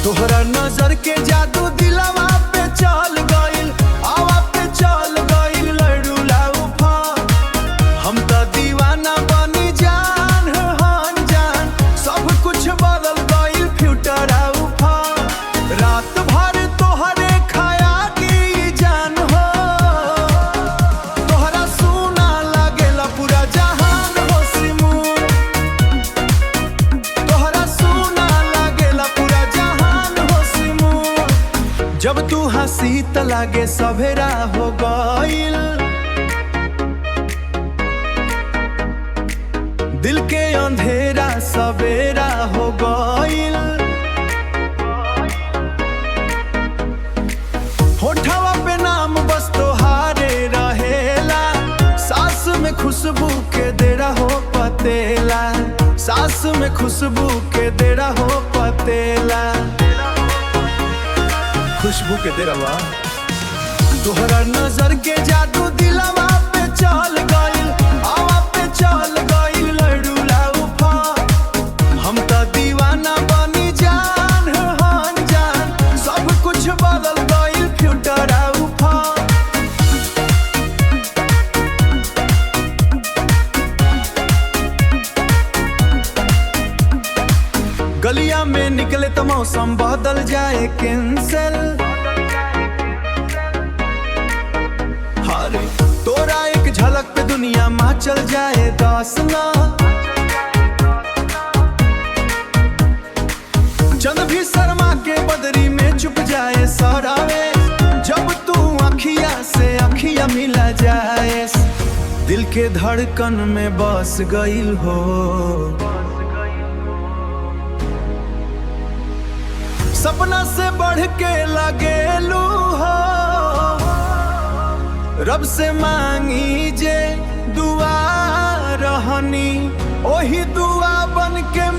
तोहरा नजर के जादू दिलवा पे चल गइल, आवा पे चल गइल लड़ूला उफान। हम तो दीवाना बनी जान हान जान, सब कुछ बदल गइल फ्यूचर उफान। रात भर तोहरे खायाली जान हो, तोहरा सुना लागेला पूरा जहान हो सिमून। तोहरा सुना लागेला पूरा जहान हो सिमून। जब तू हंसी त लागे सवेरा हो गइल, दिल के अंधेरा सवेरा हो गइल। होठवा पे नाम बस तोहारे रहेला, सांस में खुशबू के देरा हो पतेला, सांस में खुशबू के देरा हो पतेला। खुशबू के देरवा तोहरा नजर के जादू दिलवा पे चल गइल, आवा पे चल गइल लड़ूला उफान। हम तो दीवाना बनी जान हान जान, सब कुछ बदल गइल फ्यूचर उफान। गलिया में निकले तो मौसम बदल जाए कैंसल। तोरा एक झलक पे दुनिया माँ चल जाए दासना। चंद भी शर्मा के बदरी में चुप जाए सरावे, जब तू अखिया से अखिया मिला जाए। दिल के धड़कन में बस गइल हो, सपना से बढ़ के लगेलू हो। रब से मांगी जे दुआ रहनी, ओही दुआ बन के